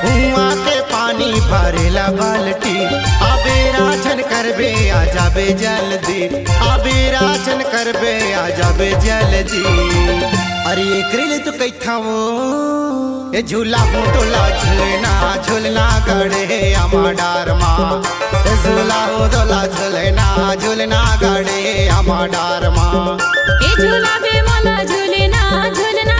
कुआं के पानी भरेला बाल्टी अबे राजन करबे आ जाबे जल्दी अबे राजन करबे आ जाबे जल्दी। अरे एकरे तो कैथा वो ये झूला टोला झूलना झूलना गड़े आमा डार माँ झूला टोला झूलना झूलना गड़े आमा डार माँ ए झूला बे मला झूलना झूलना